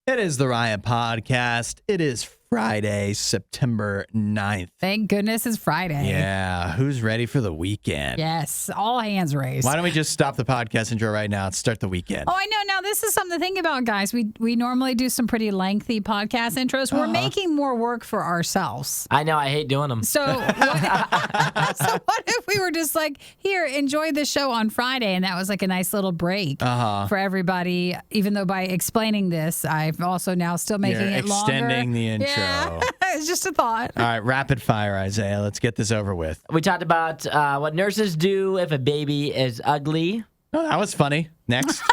It is the Riot Podcast. It is Friday, September 9th. Thank goodness it's Friday. Yeah. Who's ready for the weekend? Yes. All hands raised. Why don't we just stop the podcast intro right now and start the weekend? Oh, I know. Now, this is something to think about, guys. We normally do some pretty lengthy podcast intros. We're making more work for ourselves. I know. I hate doing them. So what if we were just like, here, enjoy the show on Friday, and that was like a nice little break for everybody, even though by explaining this, I've also now still making You're it longer. extending the intro. Yeah. It's just a thought. All right, rapid fire, Isaiah. Let's get this over with. We talked about what nurses do if a baby is ugly. Oh, that was funny. Next.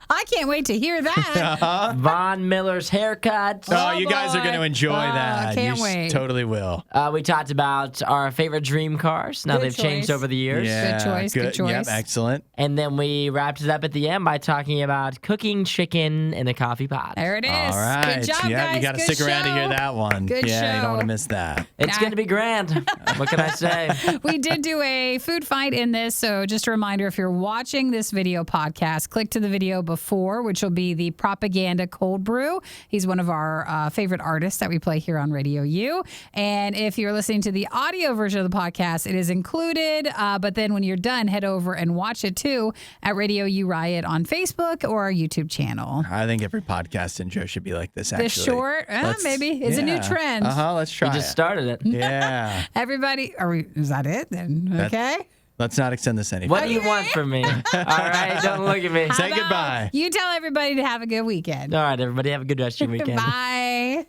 I can't wait to hear that. Von Miller's haircut. Oh, you guys are going to enjoy that. Can't you wait. Totally will. We talked about our favorite dream cars. Now Good they've changed choice. over the years. Yeah, Good choice. Yep, excellent. And then we wrapped it up at the end by talking about cooking chicken in a coffee pot. There it is. All right. Good job, yeah, guys. you got to Good stick around to show. hear that one. Good yeah, you don't show. want to miss that. It's going to be grand. What can I say? We did do a food fight in this, so just a reminder, if you're watching this video podcast, click to the video before, which will be the Propaganda Cold Brew. He's one of our favorite artists that we play here on Radio U. And if you're listening to the audio version of the podcast, it is included. But then when you're done, head over and watch it too at Radio U Riot on Facebook or our YouTube channel. I think every podcast intro should be like this, actually. This short, maybe. It's a new trend. Let's try You just it. started it. Yeah. Everybody, is that it then? Okay. Let's not extend this any What further. do you want from me? All right, don't look at me. Say How about goodbye. You tell everybody to have a good weekend. All right, everybody, have a good rest of your weekend. Bye.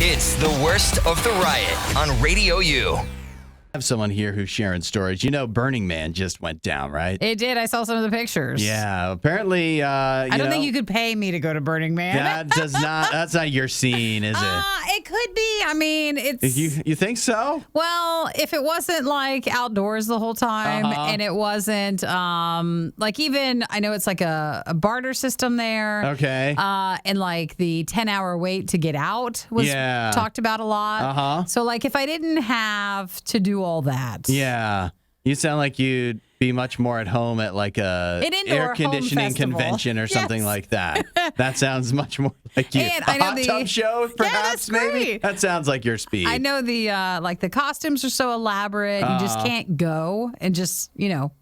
It's the worst of the riot on Radio U. I have someone here who's sharing stories. You know, Burning Man just went down, right? It did. I saw some of the pictures. Yeah. Apparently, I don't think you could pay me to go to Burning Man. That's not your scene, is it? It could be. I mean, it's You think so? well, if it wasn't like outdoors the whole time and it wasn't like even I know it's like a barter system there. Okay. And like the 10-hour wait to get out was talked about a lot. So like if I didn't have to do all that. Yeah. You sound like you'd be much more at home at like An indoor air home conditioning festival. convention or something Yes. like that. That sounds much more like you. And A I know hot the- tub show, perhaps, that's maybe? great. That sounds like your speed. I know the like the costumes are so elaborate. You just can't go and just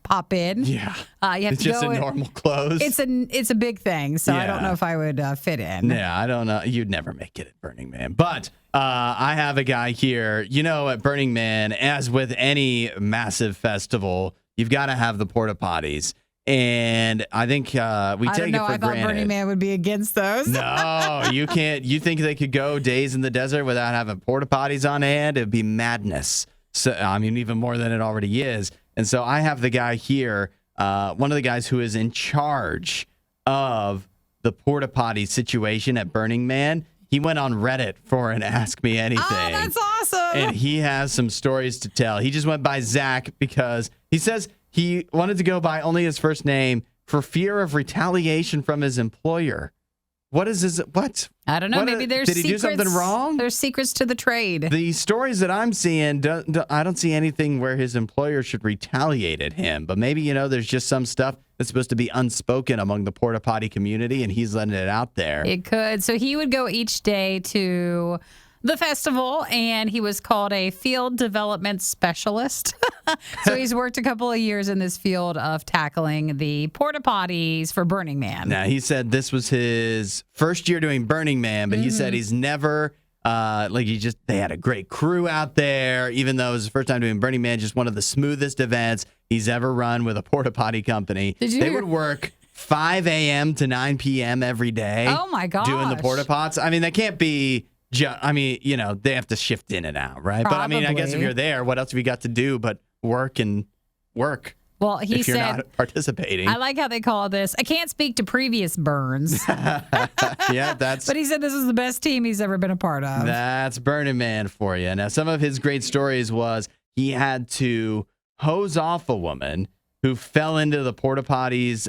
pop in. Yeah. You have It's to just go in normal clothes. It's a big thing, so I don't Yeah. know if I would fit in. Yeah, I don't know. You'd never make it at Burning Man. But I have a guy here. You know, at Burning Man, as with any massive festival, you've got to have the porta potties. And I think we I take don't know. it for I thought granted. Burning Man would be against those. No, you can't. You think they could go days in the desert without having porta potties on hand? It'd be madness. So, I mean, even more than it already is. And so I have the guy here, one of the guys who is in charge of the porta potty situation at Burning Man. He went on Reddit for an Ask Me Anything. Oh, that's awesome. And he has some stories to tell. He just went by Zach because he says he wanted to go by only his first name for fear of retaliation from his employer. What is his, what? I don't know. What Maybe there's did he secrets. do something wrong? There's secrets to the trade. The stories that I'm seeing, I don't see anything where his employer should retaliate at him. But maybe, there's just some stuff that's supposed to be unspoken among the porta potty community, and he's letting it out there. It could. So he would go each day to the festival, and he was called a field development specialist. So he's worked a couple of years in this field of tackling the porta potties for Burning Man. Now, he said this was his first year doing Burning Man, but he said he's never, they had a great crew out there, even though it was his first time doing Burning Man, just one of the smoothest events he's ever run with a porta potty company. They would work 5 a.m. to 9 p.m. every day. Oh, my gosh. Doing the porta pots. I mean, that can't be they have to shift in and out, right? But I mean, I guess if Probably. you're there, what else have you got to do but work and work? Well, he if you're said, not participating. I like how they call this. I can't speak to previous burns, Yeah, but he said this was the best team he's ever been a part of. That's Burning Man for you. Now, some of his great stories was he had to hose off a woman who fell into the porta potties,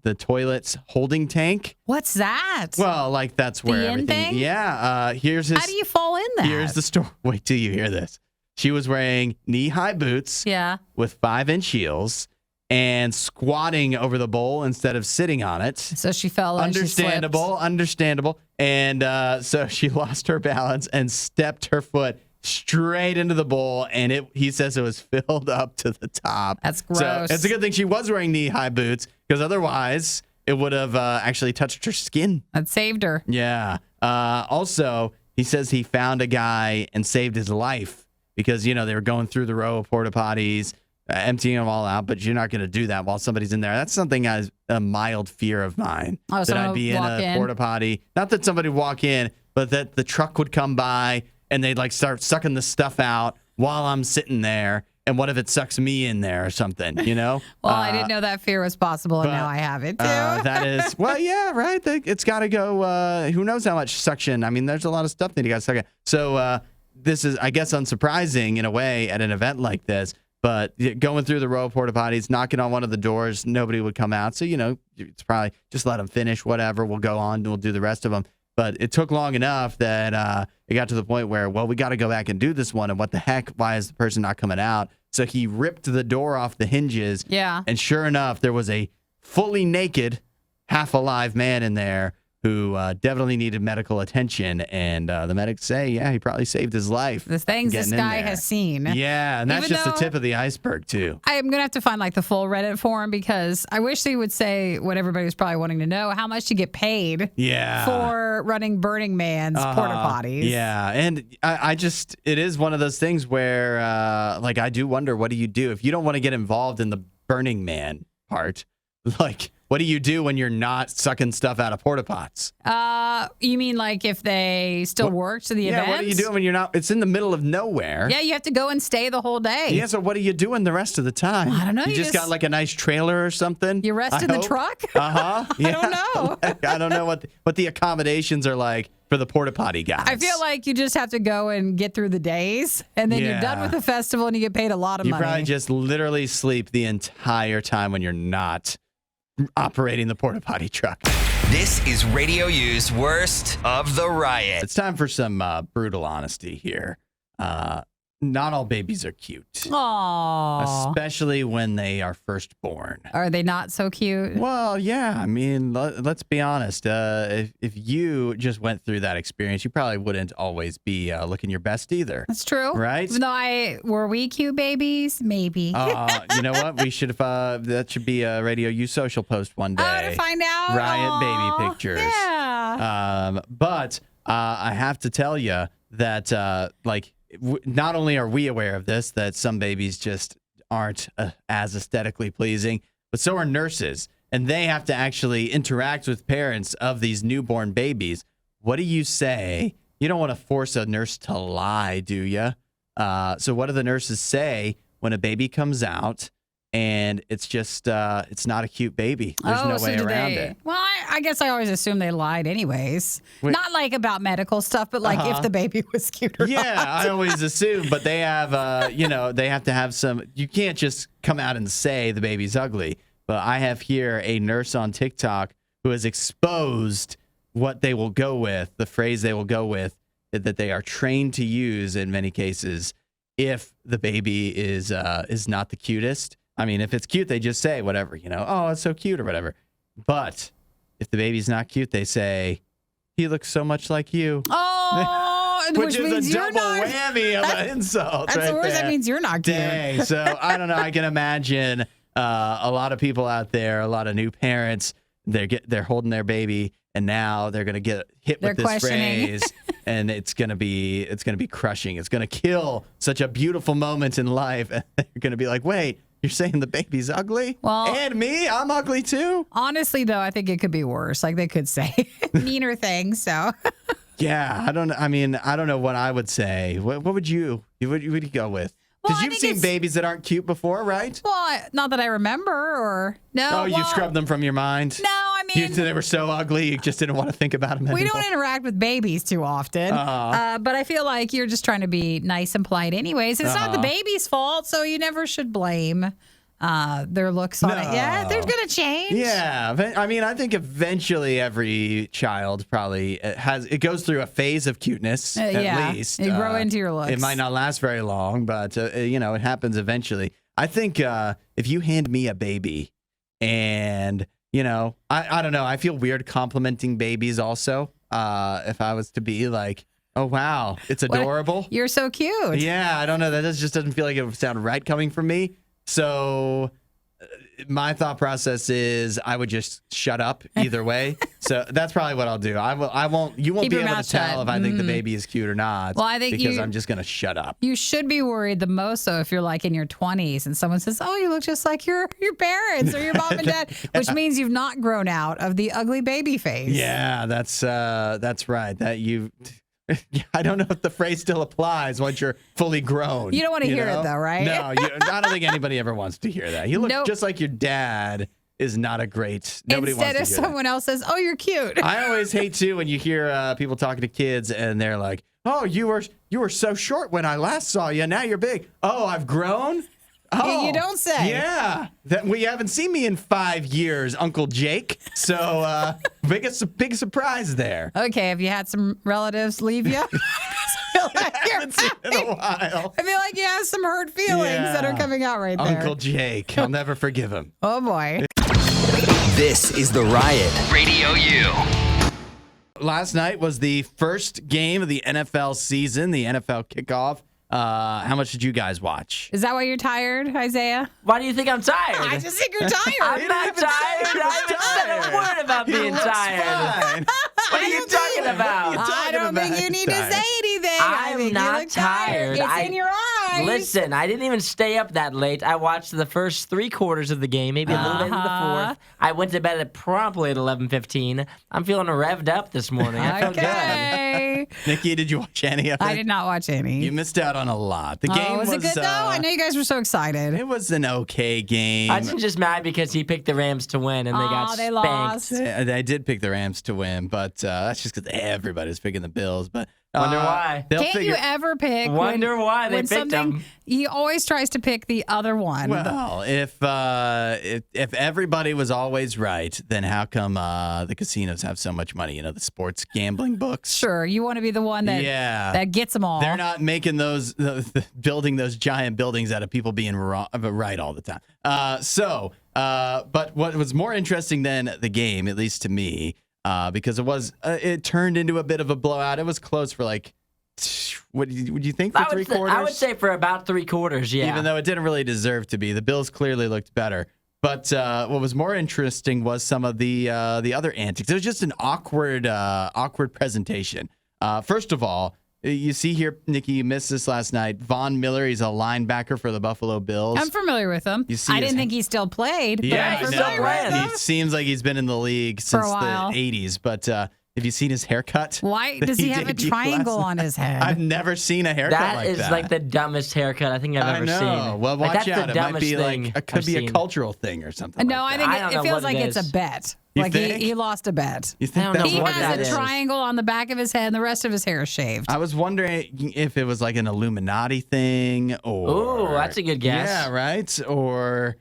the toilet's holding tank. What's that? Well, like that's where The in everything. thing? Yeah. Here's his. How do you fall in that? Here's the story. Wait till you hear this. She was wearing knee-high boots Yeah. with 5-inch heels, and squatting over the bowl instead of sitting on it. So she fell and she slipped. Understandable. And so she lost her balance and stepped her foot straight into the bowl, and he says it was filled up to the top. That's gross. So it's a good thing she was wearing knee-high boots, because otherwise it would have actually touched her skin. That saved her. Yeah. Also, he says he found a guy and saved his life because, they were going through the row of porta potties, emptying them all out, but you're not going to do that while somebody's in there. That's something as a mild fear of mine. Oh, that I'd be in a porta potty. Not that somebody would walk in, but that the truck would come by and they'd like start sucking the stuff out while I'm sitting there. And what if it sucks me in there or something, Well, I didn't know that fear was possible, and now I have it too. That is, well, yeah, right. It's got to go, who knows how much suction. I mean, there's a lot of stuff that you got to suck at. So this is, I guess, unsurprising in a way at an event like this. But going through the row of porta potties, knocking on one of the doors, nobody would come out. So, it's probably just let them finish, whatever. We'll go on and we'll do the rest of them. But it took long enough that it got to the point where, well, we got to go back and do this one. And what the heck? Why is the person not coming out? So he ripped the door off the hinges. Yeah. And sure enough, there was a fully naked, half alive man in there who definitely needed medical attention. And the medics say, yeah, he probably saved his life. The things this guy has seen. Yeah. And that's just the tip of the iceberg, too. I am going to have to find the full Reddit forum, because I wish they would say what everybody was probably wanting to know: how much to get paid for running Burning Man's porta potties. Yeah. And it is one of those things where, I do wonder, what do you do if you don't want to get involved in the Burning Man part? What do you do when you're not sucking stuff out of porta pots? You mean if they still work to the event? Yeah, what do you do when you're not? It's in the middle of nowhere. Yeah, you have to go and stay the whole day. Yeah, so what are you doing the rest of the time? I don't know. You just got a nice trailer or something? You rest in the truck? Uh-huh. Yeah. I don't know. I don't know what the accommodations are like for the porta potty guys. I feel like you just have to go and get through the days, and then you're done with the festival and you get paid a lot of money. You probably just literally sleep the entire time when you're not operating the porta potty truck. This is Radio U's Worst of the Riot. It's time for some brutal honesty here. Not all babies are cute. Aww. Especially when they are first born. Are they not so cute? Well, yeah. I mean, let's be honest. If you just went through that experience, you probably wouldn't always be looking your best either. That's true. Right? Even though were we cute babies? Maybe. You know what? We should have, that should be a Radio U social post one day. To find out. Riot baby pictures. Yeah. But I have to tell you that, not only are we aware of this, that some babies just aren't as aesthetically pleasing, but so are nurses. And they have to actually interact with parents of these newborn babies. What do you say? You don't want to force a nurse to lie, do you? So what do the nurses say when a baby comes out and it's just, it's not a cute baby? There's no way around it. Well, I guess I always assume they lied anyways. Wait. Not about medical stuff, but if the baby was cute or not. I always assume, but they have, they have to have some, you can't just come out and say the baby's ugly. But I have here a nurse on TikTok who has exposed what they will go with, the phrase they will go with, that they are trained to use in many cases if the baby is not the cutest. I mean, if it's cute, they just say whatever, oh, it's so cute or whatever. But if the baby's not cute, they say, he looks so much like you. Oh, which is a double whammy of an insult. That's right the worst. there. That means you're not cute. Dang. So I don't know. I can imagine a lot of people out there, a lot of new parents, they're holding their baby, and now they're gonna get hit with this phrase, and it's gonna be crushing. It's gonna kill such a beautiful moment in life, and they're gonna be like, wait. You're saying the baby's ugly? Well, and me? I'm ugly too? Honestly, though, I think it could be worse. They could say meaner things, so. Yeah, I don't know what I would say. What would you go with? Because you've seen babies that aren't cute before, right? Well, not that I remember, or no. Oh, you scrubbed them from your mind? No, I mean. They were so ugly, you just didn't want to think about them anymore. We don't interact with babies too often. But I feel like you're just trying to be nice and polite anyways. It's not the baby's fault, so you never should blame their looks on it. Yeah, they're going to change. Yeah. I mean, I think eventually every child probably it goes through a phase of cuteness, at least. You grow into your looks. It might not last very long, but, it happens eventually. I think if you hand me a baby and, I don't know. I feel weird complimenting babies also. If I was to be like, oh, wow, it's adorable. You're so cute. Yeah, I don't know. That just doesn't feel like it would sound right coming from me. So my thought process is I would just shut up either way. So that's probably what I'll do. I won't. You won't Keep be your able mouth to tell shut. if I think the baby is cute or not. Well, I think because I'm just gonna shut up. You should be worried the most, though, if you're like in your 20s and someone says, "Oh, you look just like your parents or your mom and dad," which means you've not grown out of the ugly baby phase. Yeah, that's right. That you. I don't know if the phrase still applies once you're fully grown. You don't want to hear it, though, right? No, I don't think anybody ever wants to hear that. You look just like your dad is not a great. Nobody Instead wants of to hear someone else says, "Oh, you're cute." I always hate too when you hear people talking to kids and they're like, "Oh, you were so short when I last saw you. Now you're big. Oh, I've grown." Oh, you don't say. Yeah, that we haven't seen me in 5 years, Uncle Jake. So big surprise there. Okay, have you had some relatives leave you? I haven't seen it in a while. I feel like you have some hurt feelings that are coming out right there. Uncle Jake. I'll never forgive him. Oh, boy. This is The Riot. Radio U. Last night was the first game of the NFL season, the NFL kickoff. How much did you guys watch? Is that why you're tired, Isaiah? Why do you think I'm tired? I just think you're tired. I'm not tired. I haven't said a word about being tired. What are you talking about? I don't think you need to say anything. I I'm think not you look tired. tired. It's in your eyes. Listen, I didn't even stay up that late. I watched the first 3 quarters of the game, maybe a little bit into the fourth. I went to bed promptly at 11:15. I'm feeling revved up this morning. I feel good. Okay. Nikki, did you watch any of it? I did not watch any. You missed out on a lot. The game was it good, though? I know you guys were so excited. It was an okay game. I'm just mad because he picked the Rams to win and they got they spanked. lost. I did pick the Rams to win, but that's just because everybody's picking the Bills. But Wonder why. Can't you ever pick? Wonder why they when picked something, them. He always tries to pick the other one. Well, if everybody was always right, then how come the casinos have so much money? The sports gambling books. Sure, you want to be the one that that gets them all. They're not making building those giant buildings out of people being right all the time. But what was more interesting than the game, at least to me, because it turned into a bit of a blowout. It was close for would you think for 3 quarters? I would say for about 3 quarters, yeah. Even though it didn't really deserve to be. The Bills clearly looked better. But what was more interesting was some of the other antics. It was just an awkward presentation. First of all, you see here, Nikki, you missed this last night. Von Miller, he's a linebacker for the Buffalo Bills. I'm familiar with him. I didn't think he still played. Yeah, but he's still playing. He seems like he's been in the league since the 80s. But have you seen his haircut? Why does he have a triangle on his head? I've never seen a haircut like that. That is like the dumbest haircut I think I've ever seen. Well, watch out. It might be I've seen. A cultural thing or something. No, like that. I think it feels like it's a bet. You think? He lost a bet. You think I don't know He what has that a is. triangle on the back of his head, and the rest of his hair is shaved. I was wondering if it was like an Illuminati thing, or Ooh, that's a good guess. Yeah, right. Or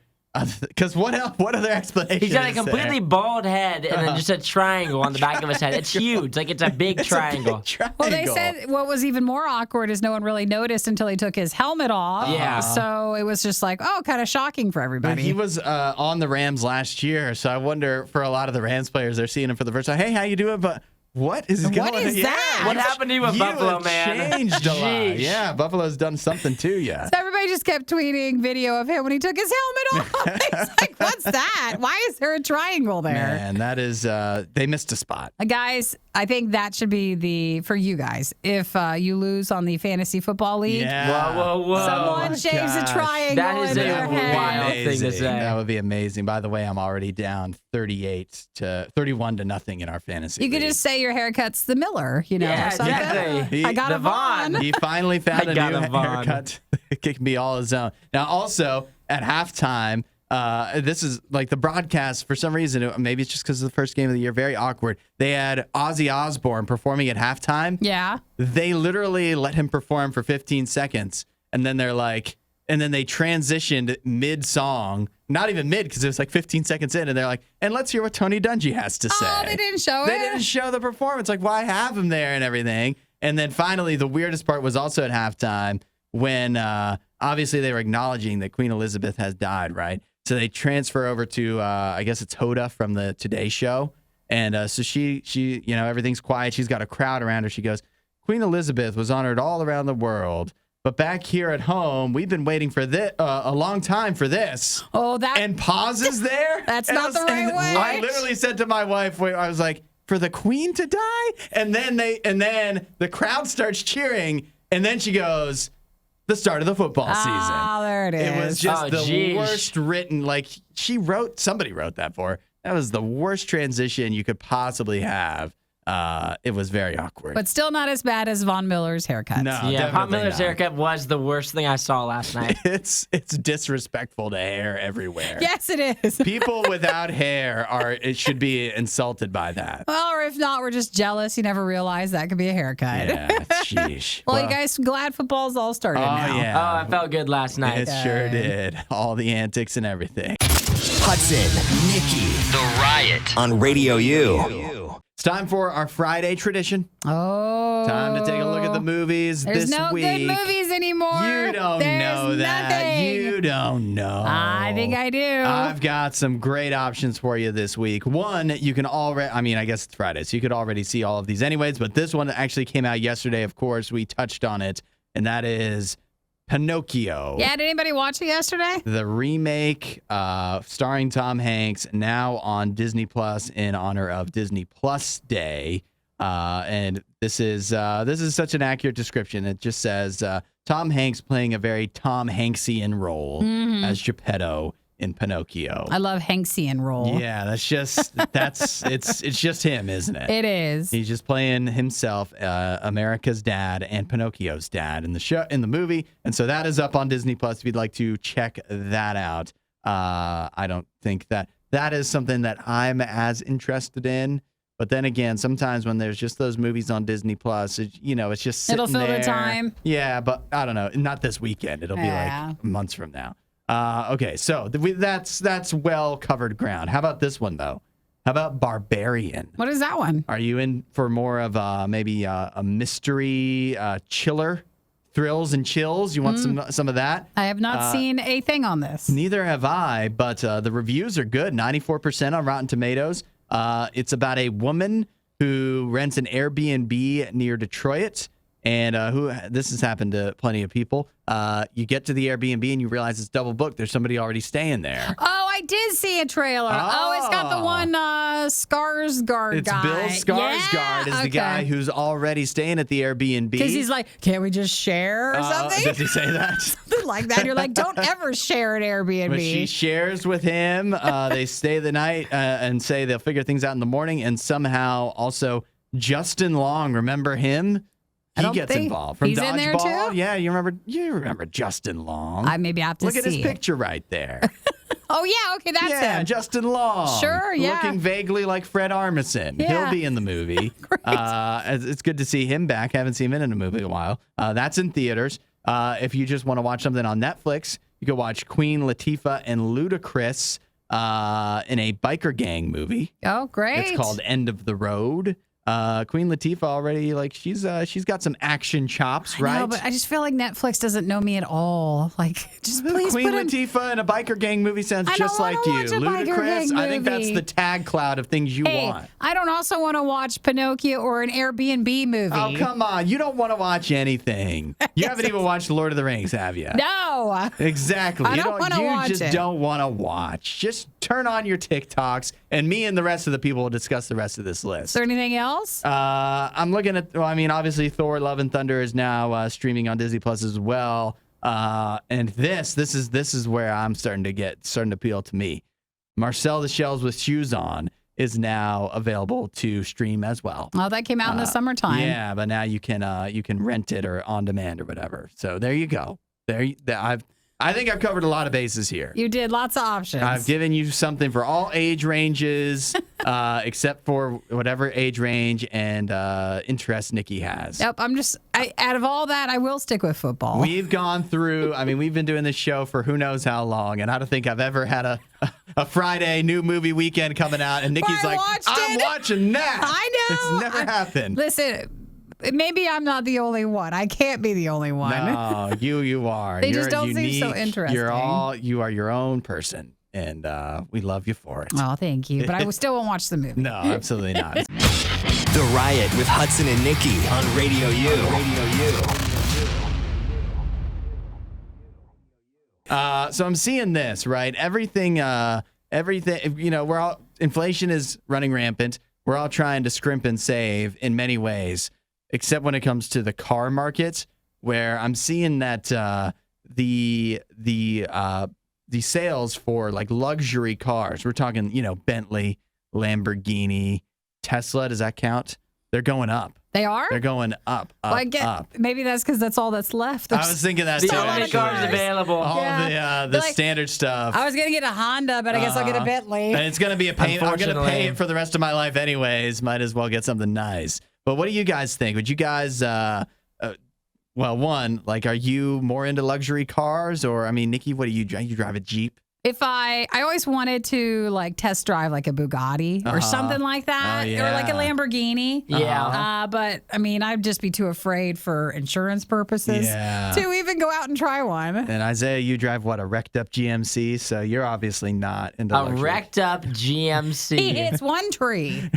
because what else? What other explanation? He's got a is completely there? bald head and then just a triangle on the back of his head. It's huge. Like it's a big triangle. Well, they said what was even more awkward is no one really noticed until he took his helmet off. Yeah. So it was just like, kind of shocking for But everybody. he was on the Rams last year, so I wonder for a lot of the Rams players, they're seeing him for the first time. Hey, how you doing? But what is going on? What is that? What happened to you with Buffalo, have man? Changed a lot. Jeez. Yeah, Buffalo's done something to you. So everybody just kept tweeting video of him when he took his helmet off. It's like, what's that? Why is there a triangle there? Man, that is they missed a spot. Guys, I think that should be for you guys. If you lose on the fantasy football league, Yeah. Whoa. someone shaves a gosh. triangle That is in a their wild head. thing to Amazing. say. That would be amazing. By the way, I'm already down 31 to nothing in our fantasy. You could league. just say your haircut's the Miller, Yeah, or something. exactly. I got The a Vaughn. Vaughn. He finally found I a got new a Vaughn. haircut. It can be all his own. Now, also at halftime, this is like the broadcast. For some reason, maybe it's just because of the first game of the year, very awkward. They had Ozzy Osbourne performing at halftime. Yeah. They literally let him perform for 15 seconds, and then they transitioned mid-song, not even mid, because it was like 15 seconds in, and they're like, and let's hear what Tony Dungy has to say. Oh, they didn't show it? They didn't show the performance. Like, why have him there and everything? And then finally, the weirdest part was also at halftime when obviously they were acknowledging that Queen Elizabeth has died, right? So they transfer over to, I guess it's Hoda from the Today Show. And so she, everything's quiet. She's got a crowd around her. She goes, Queen Elizabeth was honored all around the world. But back here at home, we've been waiting for this a long time for this. Oh, that and pauses there. That's not the right way. I literally said to my wife, I was like, for the Queen to die, and then the crowd starts cheering, and then she goes, the start of the football season. Oh, there it is. It was just the geez. worst written. Like somebody wrote that for her. That was the worst transition you could possibly have. It was very awkward. But still not as bad as Von Miller's haircut. No, Yeah, Von definitely Miller's not. haircut was the worst thing I saw last night. It's disrespectful to hair everywhere. Yes, it is. People without hair should be insulted by that. Well, or if not, we're just jealous. You never realized that could be a haircut. Yeah, sheesh. Well, you guys, glad football's all started now. Yeah. Oh, I felt good last night. It sure did. All the antics and everything. Hudson, Nikki, The Riot on Radio U. It's time for our Friday tradition. Oh. Time to take a look at the movies There's this no week. good movies anymore. You don't There's know that. nothing. You don't know. I think I do. I've got some great options for you this week. One, you can already, I guess it's Friday, so you could already see all of these anyways, but this one actually came out yesterday, of course. We touched on it, and that is Pinocchio. Yeah, did anybody watch it yesterday? The remake starring Tom Hanks, now on Disney Plus in honor of Disney Plus Day. And this is such an accurate description. It just says Tom Hanks playing a very Tom Hanksian role as Geppetto in Pinocchio. I love Hanksian role. Yeah, it's just him, isn't it? It is. He's just playing himself, America's dad and Pinocchio's dad in the movie, and so that is up on Disney Plus if you'd like to check that out. I don't think that is something that I'm as interested in, but then again, sometimes when there's just those movies on Disney Plus, it's just sitting It'll fill there. the time. Yeah, but I don't know, not this weekend. It'll be like months from now. Okay, so that's well covered ground. How about this one though? How about Barbarian? What is that one? Are you in for more of maybe a mystery chiller, thrills and chills? You want some of that? I have not seen a thing on this. Neither have I, but the reviews are good. 94% on Rotten Tomatoes. It's about a woman who rents an Airbnb near Detroit. And this has happened to plenty of people. You get to the Airbnb and you realize it's double booked. There's somebody already staying there. Oh, I did see a trailer. Oh, it's got the one Skarsgård It's guy. Bill Skarsgård is the guy who's already staying at the Airbnb. Because he's like, can't we just share or something? Does he say that? Something like that. You're like, don't ever share an Airbnb. But she shares with him. They stay the night and say they'll figure things out in the morning. And somehow also Justin Long, remember him? He gets involved from he's in there Dodgeball. too? Yeah, you remember Justin Long. I maybe have to Look see at his it. picture right there. Oh, yeah. Okay, that's him. Justin Long. Sure, yeah. Looking vaguely like Fred Armisen. Yeah. He'll be in the movie. It's good to see him back. Haven't seen him in a movie in a while. That's in theaters. If you just want to watch something on Netflix, you can watch Queen Latifah and Ludacris in a biker gang movie. Oh, great. It's called End of the Road. Queen Latifah already, she's got some action chops, right? No, but I just feel like Netflix doesn't know me at all. Like, just please Queen put him. Latifah in a biker gang movie sounds I just don't like wanna you. watch a biker Ludacris, gang I think that's movie. the tag cloud of things you Hey, want. I don't also want to watch Pinocchio or an Airbnb movie. Oh, come on. You don't want to watch anything. You haven't even watched Lord of the Rings, have you? No. Exactly. I don't wanna watch just it. don't want to watch. Just turn on your TikToks, and me and the rest of the people will discuss the rest of this list. Is there anything else? I'm looking at, obviously Thor Love and Thunder is now streaming on Disney Plus as well. And this is where I'm starting to appeal to me. Marcel the Shells with Shoes On is now available to stream as well. Oh, that came out in the summertime. Yeah, but now you can rent it or on demand or whatever. So there you go. I think I've covered a lot of bases here. You did lots of options. I've given you something for all age ranges, except for whatever age range and interest Nikki has. Nope, out of all that, I will stick with football. We've gone through, we've been doing this show for who knows how long, and I don't think I've ever had a Friday new movie weekend coming out, and Nikki's I like, watched I'm it. watching that. I know. It's never happened. Listen, maybe I'm not the only one. I can't be the only one. No, you are. They You're just don't unique. seem so interesting. You are your own person, and we love you for it. Oh, thank you. But I still won't watch the movie. No, absolutely not. The Riot with Hudson and Nikki on Radio U. So I'm seeing this, right? Everything, inflation is running rampant. We're all trying to scrimp and save in many ways, except when it comes to the car market, where I'm seeing that the sales for like luxury cars, we're talking, Bentley, Lamborghini, Tesla, does that count? They're going up. They are? They're going up, up. Maybe that's because that's all that's left. I was thinking that The too. only cars available. All Yeah. the Like, standard stuff. I was going to get a Honda, but I guess I'll get a Bentley. And it's going to be a pain. I'm going to Unfortunately. pay it for the rest of my life anyways. Might as well get something nice. But what do you guys think? Would you guys, one, like, are you more into luxury cars? Or, I mean, Nikki, what do you drive? You drive a Jeep? If I always wanted to like test drive like a Bugatti or something like that, Oh, or like a yeah. Lamborghini. Yeah. But I mean, I'd just be too afraid for insurance purposes Yeah. to even go out and try one. And Isaiah, you drive what, a wrecked up GMC? So you're obviously not into A luxury. wrecked up He GMC. hits one tree.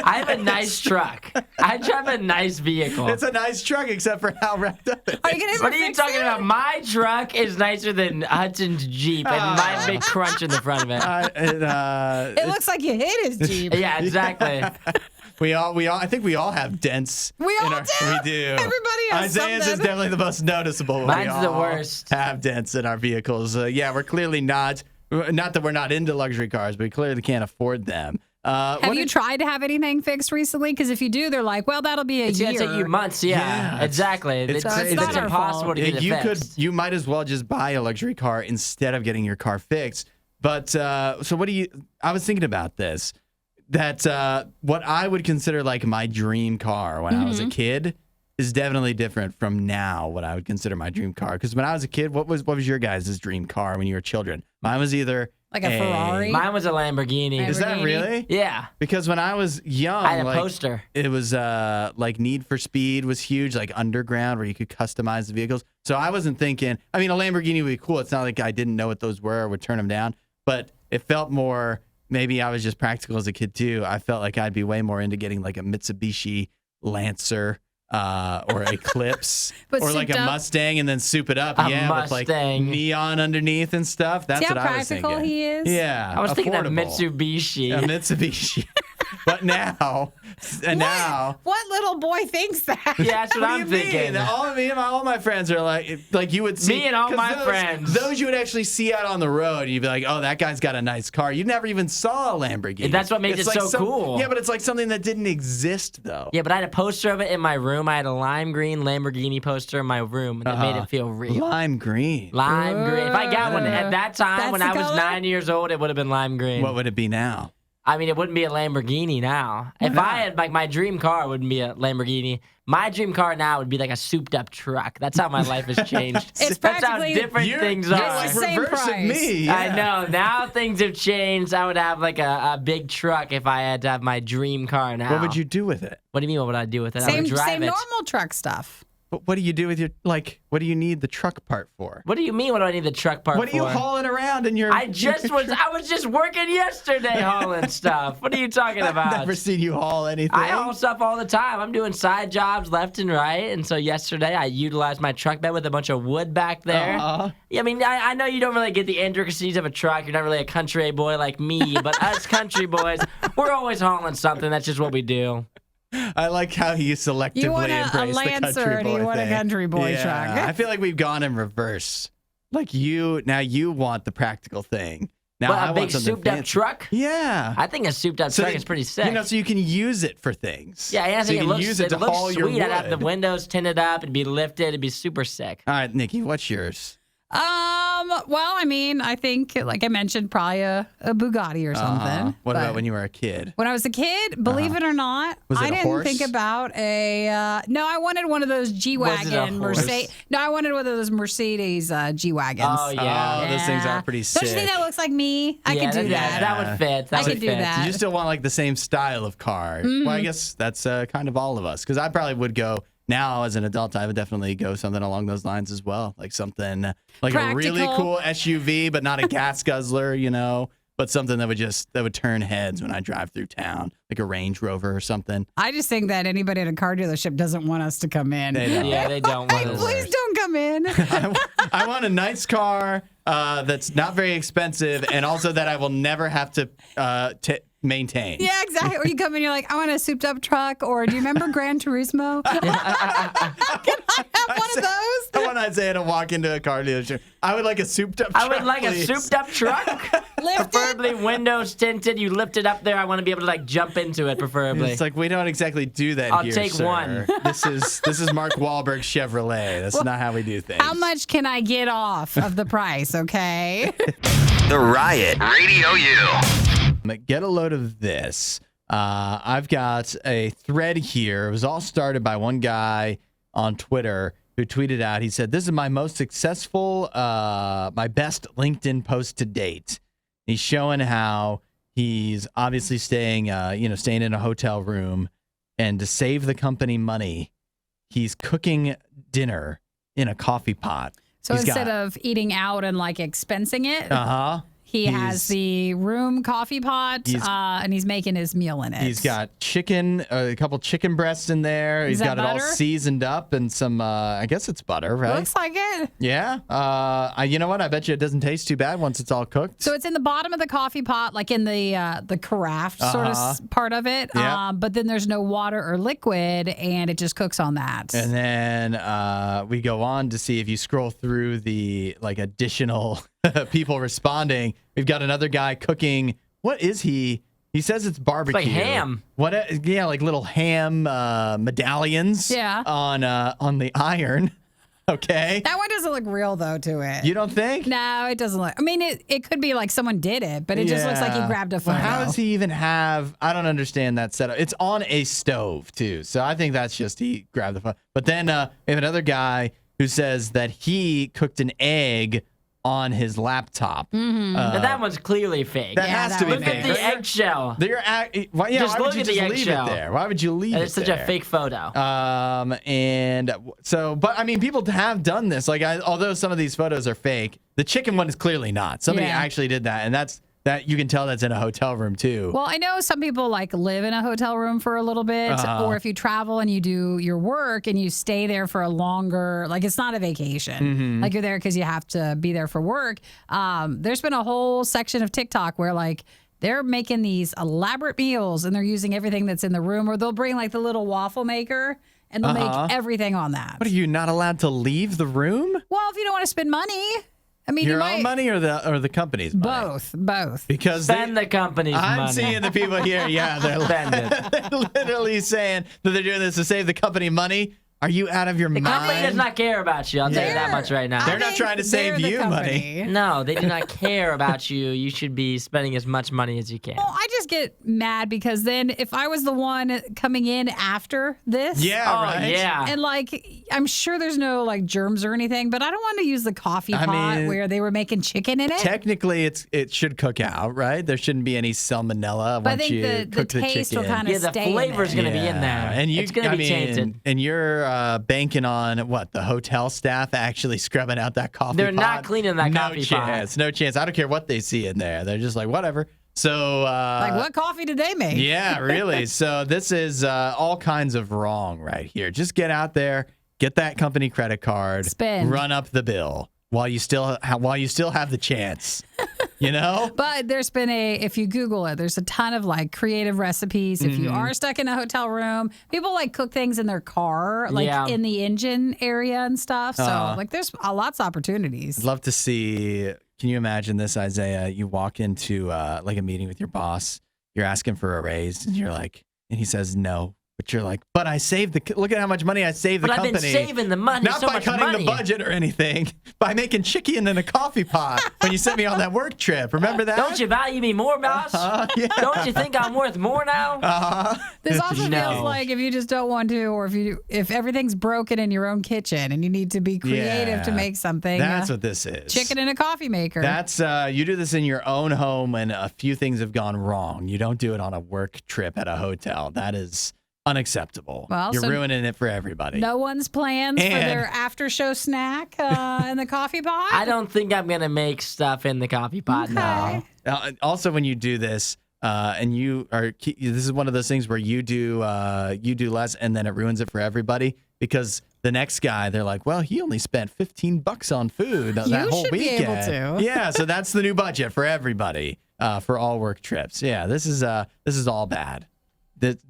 I have a nice truck. I drive a nice vehicle. It's a nice truck, except for how wrecked up it is. Are you gonna What are you talking about? My truck is nicer than Hudson's Jeep, and my big crunch in the front of it. It looks like you hit his Jeep. Yeah, exactly. I think we all have dents. We all do. We do. Everybody has Isaiah's is something. definitely the most noticeable. We Mine's the all worst. Have dents in our vehicles. We're clearly not that we're not into luxury cars, but we clearly can't afford them. Have you tried to have anything fixed recently? Because if you do, they're like, well, that'll be a It's year. gonna take you months. Yeah, Yeah, exactly. it's It's, crazy. It's not our impossible fault. to get it fixed. You might as well just buy a luxury car instead of getting your car fixed. But so what do you? I was thinking about this. That what I would consider like my dream car when I was a kid is definitely different from now what I would consider my dream car. Because when I was a kid, what was your guys' dream car when you were children? Mine was either Like a Ferrari? Mine was a Lamborghini. Is that really? Yeah, Because when I was young, I had a poster. It was like Need for Speed was huge, like underground where you could customize the vehicles. So I wasn't thinking, I mean, a Lamborghini would be cool. It's not like I didn't know what those were or would turn them down, but it felt more, maybe I was just practical as a kid too. I felt like I'd be way more into getting like a Mitsubishi Lancer or Eclipse But or like a souped up? Mustang and then soup it up. A With like Mustang. neon underneath and stuff. That's See how what I was practical thinking. he is? Yeah. I was thinking of affordable. Mitsubishi. A Mitsubishi. But now, What little boy thinks that? Yeah, that's what, what I'm do you thinking. mean? All my friends are like you would see. Me and all 'cause my friends. Those you would actually see out on the road. You'd be like, oh, that guy's got a nice car. You never even saw a Lamborghini. That's what makes It's it like so cool. Yeah, but it's like something that didn't exist though. Yeah, but I had a poster of it in my room. I had a lime green Lamborghini poster in my room that made it feel real. Lime green. Lime green. If I got one at that time That's when the I was color? 9 years old, it would have been lime green. What would it be now? I mean, it wouldn't be a Lamborghini now. If I had, like, my dream car wouldn't be a Lamborghini. My dream car now would be like a souped up truck. That's how my life has changed. It's That's how practically- different things are. You're like the same reverse of price. me. I yeah. know. Now things have changed. I would have like a big truck if I had to have my dream car now. What would you do with it? What do you mean? What would I do with it? I Same, would drive same it. normal truck stuff. But what do you do with your what do you need the truck part for? What do you mean? What do I need the truck part What are you for? hauling around in your? I was just working yesterday hauling stuff. What are you talking about? I've never seen you haul anything. I haul stuff all the time. I'm doing side jobs left and right. And so yesterday I utilized my truck bed with a bunch of wood back there. Yeah, I mean, I know you don't really get the intricacies of a truck. You're not really a country boy like me. But us country boys, we're always hauling something. That's just what we do. I like how you selectively You want a embrace the Lancer country and you boy want a thing. country boy Yeah, truck. I feel like we've gone in reverse. Like you want the practical thing. Now But I a want big something souped up fancy. truck? Yeah. I think a souped up truck that- is pretty sick. You know, so you can use it for things. Yeah, and I so think you it can looks, use it to looks haul sweet. your wood. I'd have the windows tinted up. It'd be lifted. It'd be super sick. All right, Nikki, what's yours? Well, I mean, I think, like I mentioned, probably a Bugatti or something. What But about when you were a kid? when I was a kid, believe it or not, Was it I a didn't horse? think about no, I wanted one of those G-Wagon horse? Mercedes. No, I wanted one of those Mercedes G-Wagons. Oh, yeah. Oh, those things are pretty sick. Don't you think that looks like me? I could do that. That would fit. That I would could do fit. that. You still want like the same style of car. Well, I guess that's kind of all of us. Because I probably would go now as an adult. I would definitely go something along those lines as well, like something like a really Practical. cool SUV, but not a gas guzzler, but something that would turn heads when I drive through town, like a Range Rover or something. I just think that anybody at a car dealership doesn't want us to come in. They don't. Yeah, they don't want us. Please don't come in. I want a nice car that's not very expensive, and also that I will never have to maintain. Yeah, exactly. Or you come in, you're like, I want a souped up truck. Or do you remember Gran Turismo? Can I have one of those? I want Isaiah to walk into a car dealership. I would like a souped up truck. I would like please. a souped up truck. Preferably windows tinted. You lift it up there. I want to be able to like jump into it, preferably. It's like we don't exactly do that I'll here, take sir. one. This is Mark Wahlberg Chevrolet. That's not how we do things. How much can I get off of the price, okay? The Riot. Radio U. Get a load of this. I've got a thread here. It was all started by one guy on Twitter who tweeted out. He said, "This is my most successful, my best LinkedIn post to date." He's showing how he's obviously staying in a hotel room, and to save the company money, he's cooking dinner in a coffee pot. So instead of eating out and like expensing it, he has the room coffee pot and he's making his meal in it. He's got chicken, a couple chicken breasts in there. He's got it all seasoned up and some, I guess it's butter, right? Looks like it. Yeah. You know what? I bet you it doesn't taste too bad once it's all cooked. So it's in the bottom of the coffee pot, like in the carafe sort of part of it. Yeah. But then there's no water or liquid, and it just cooks on that. And then we go on to see if you scroll through the like additional people responding. We've got another guy cooking. What is he? He says it's barbecue. It's like ham. What? Yeah, like little ham medallions. Yeah. On the iron. Okay. That one doesn't look real though to it. You don't think? No, it doesn't look. I mean, it could be like someone did it, but it just looks like he grabbed a photo. Well, how does he even have? I don't understand that setup. It's on a stove too, so I think that's just he grabbed the photo. But then we have another guy who says that he cooked an egg on his laptop. Now that one's clearly fake. That has to be Look fake. at the eggshell. Just why Just would look you at the just leave it eggshell. there? Why would you leave it It's such there? a fake photo. And so, but I mean, people have done this. Like, although some of these photos are fake, the chicken one is clearly not. Somebody actually did that, and that you can tell that's in a hotel room too. Well, I know some people like live in a hotel room for a little bit, or if you travel and you do your work and you stay there for a longer, like it's not a vacation, like you're there because you have to be there for work. There's been a whole section of TikTok where like they're making these elaborate meals and they're using everything that's in the room, or they'll bring like the little waffle maker and they'll make everything on that. What, are you not allowed to leave the room? Well, if you don't want to spend money. I mean, Your own money or the company's money? Both. Because Spend the company's money. I'm seeing the people here. Yeah, they're literally saying that they're doing this to save the company money. Are you out of your The company does mind? not care about you. I'll tell you that much right now. They're not trying to save They're the you company. money. No, they do not care about you. You should be spending as much money as you can. Well, I just get mad because then if I was the one coming in after this, Yeah, right. Yeah. and like I'm sure there's no like germs or anything, but I don't want to use the coffee pot mean, where they were making chicken in it. Technically, it should cook out, right? There shouldn't be any salmonella But I once think you the cook the taste chicken. will kind Yeah, of the stay. flavor's going to be in there. And it's going to be tainted. And you're banking on what, the hotel staff actually scrubbing out that coffee They're pot? not cleaning that coffee pot. No chance. I don't care what they see in there. They're just like, whatever. So Like what coffee did they make? yeah, really. So this is all kinds of wrong right here. Just get out there, get that company credit card, Spend. run up the bill while you still have the chance. You know? But there's been if you Google it, there's a ton of like creative recipes. If you are stuck in a hotel room, people like cook things in their car, like in the engine area and stuff. So like there's lots of opportunities. I'd love to see. Can you imagine this, Isaiah? You walk into like a meeting with your boss. You're asking for a raise, and you're like, and he says no. But you're like, but I saved look at how much money I saved the But I've company. been saving the money. Not so by much cutting money. the budget or anything, by making chicken in a coffee pot when you sent me on that work trip. Remember that? Don't you value me more, boss? Yeah. Don't you think I'm worth more now? This also No. feels like if you just don't want to, or if everything's broken in your own kitchen and you need to be creative to Yeah. make something. That's what this is. Chicken in a coffee maker. That's you do this in your own home and a few things have gone wrong. You don't do it on a work trip at a hotel. That is unacceptable. Well, You're so ruining it for everybody. no one's plans for their after show snack in the coffee pot? I don't think I'm going to make stuff in the coffee pot, no. Also, when you do this, and this is one of those things where you do less, and then it ruins it for everybody because the next guy, they're like, well, he only spent $15 on food that whole should be weekend. able to. Yeah, so that's the new budget for everybody for all work trips. Yeah, this is all bad.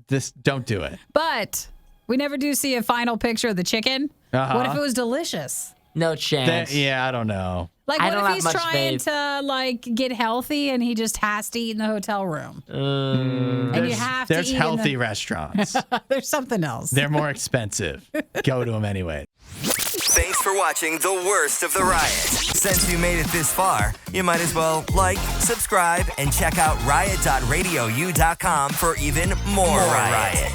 This don't do it. But we never do see a final picture of the chicken. What if it was delicious? No chance. I don't know. Like, I what don't if have he's much trying faith. to like get healthy and he just has to eat in the hotel room? And you have to There's eat healthy restaurants. There's something else. They're more expensive. Go to them anyway. Thanks for watching the worst of the riot. Since you made it this far, you might as well like, subscribe, and check out riot.radiou.com for even more riot.